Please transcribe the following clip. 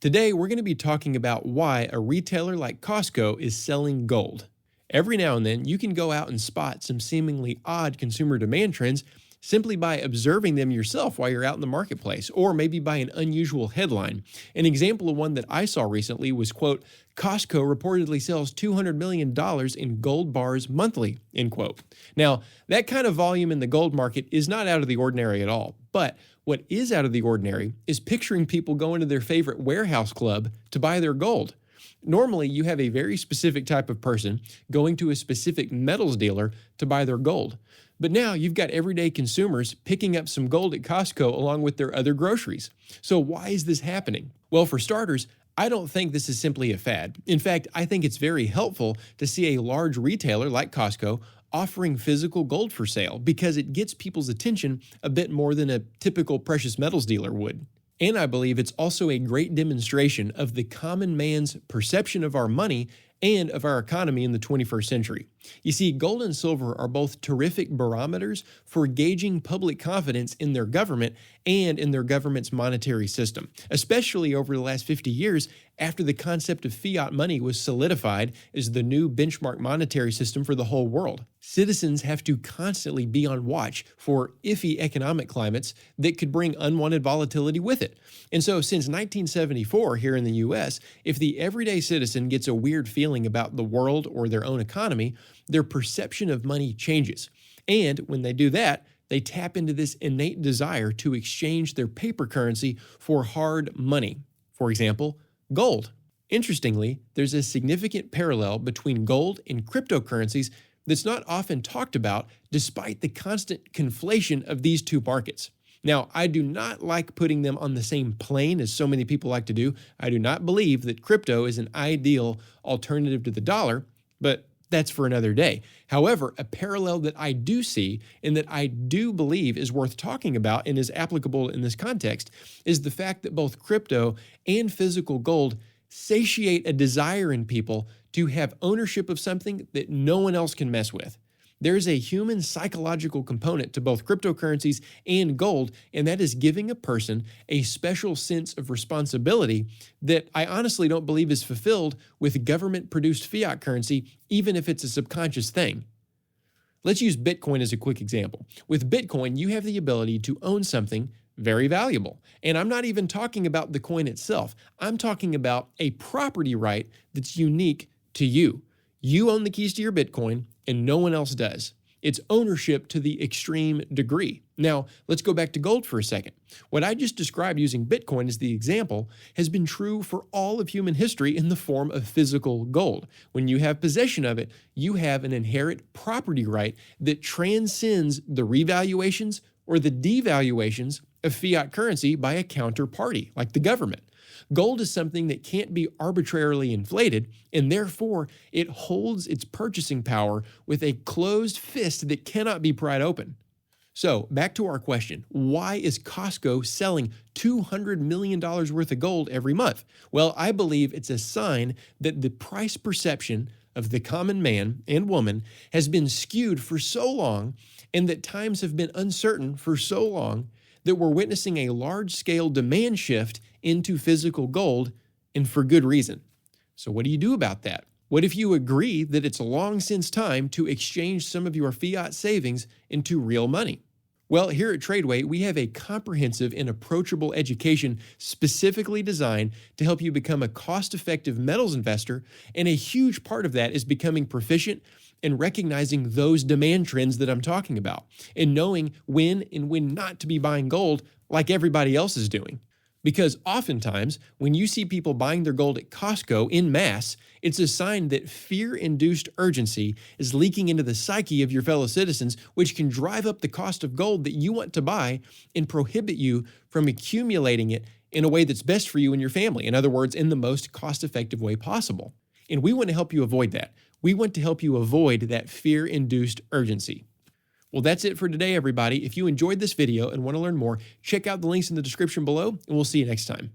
Today, we're going to be talking about why a retailer like Costco is selling gold. Every now and then, you can go out and spot some seemingly odd consumer demand trends simply by observing them yourself while you're out in the marketplace, or maybe by an unusual headline. An example of one that I saw recently was, quote, Costco reportedly sells $200 million in gold bars monthly, end quote. Now, that kind of volume in the gold market is not out of the ordinary at all, but what is out of the ordinary is picturing people going to their favorite warehouse club to buy their gold. Normally, you have a very specific type of person going to a specific metals dealer to buy their gold. But now you've got everyday consumers picking up some gold at Costco along with their other groceries. So why is this happening? Well, for starters, I don't think this is simply a fad. In fact, I think it's very helpful to see a large retailer like Costco offering physical gold for sale because it gets people's attention a bit more than a typical precious metals dealer would. And I believe it's also a great demonstration of the common man's perception of our money and of our economy in the 21st century. You see, gold and silver are both terrific barometers for gauging public confidence in their government and in their government's monetary system, especially over the last 50 years after the concept of fiat money was solidified as the new benchmark monetary system for the whole world. Citizens have to constantly be on watch for iffy economic climates that could bring unwanted volatility with it. And so since 1974 here in the US, if the everyday citizen gets a weird feeling about the world or their own economy, their perception of money changes. And when they do that, they tap into this innate desire to exchange their paper currency for hard money. For example, gold. Interestingly, there's a significant parallel between gold and cryptocurrencies that's not often talked about despite the constant conflation of these two markets. Now, I do not like putting them on the same plane as so many people like to do. I do not believe that crypto is an ideal alternative to the dollar, but that's for another day. However, a parallel that I do see and that I do believe is worth talking about and is applicable in this context is the fact that both crypto and physical gold satiate a desire in people to have ownership of something that no one else can mess with. There's a human psychological component to both cryptocurrencies and gold, and that is giving a person a special sense of responsibility that I honestly don't believe is fulfilled with government-produced fiat currency, even if it's a subconscious thing. Let's use Bitcoin as a quick example. With Bitcoin, you have the ability to own something very valuable. And I'm not even talking about the coin itself. I'm talking about a property right that's unique to you. You own the keys to your Bitcoin, and no one else does. It's ownership to the extreme degree. Now, let's go back to gold for a second. What I just described using Bitcoin as the example has been true for all of human history in the form of physical gold. When you have possession of it, you have an inherent property right that transcends the revaluations or the devaluations of fiat currency by a counterparty, like the government. Gold is something that can't be arbitrarily inflated, and therefore it holds its purchasing power with a closed fist that cannot be pried open. So, back to our question, why is Costco selling $200 million worth of gold every month? Well, I believe it's a sign that the price perception of the common man and woman has been skewed for so long, and that times have been uncertain for so long, that we're witnessing a large-scale demand shift into physical gold, and for good reason. So what do you do about that? What if you agree that it's long since time to exchange some of your fiat savings into real money? Well, here at TRADEway, we have a comprehensive and approachable education specifically designed to help you become a cost-effective metals investor, and a huge part of that is becoming proficient and recognizing those demand trends that I'm talking about, and knowing when and when not to be buying gold like everybody else is doing. Because oftentimes, when you see people buying their gold at Costco in mass, it's a sign that fear-induced urgency is leaking into the psyche of your fellow citizens, which can drive up the cost of gold that you want to buy and prohibit you from accumulating it in a way that's best for you and your family. In other words, in the most cost-effective way possible. And we want to help you avoid that. We want to help you avoid that fear-induced urgency. Well, that's it for today, everybody. If you enjoyed this video and want to learn more, check out the links in the description below, and we'll see you next time.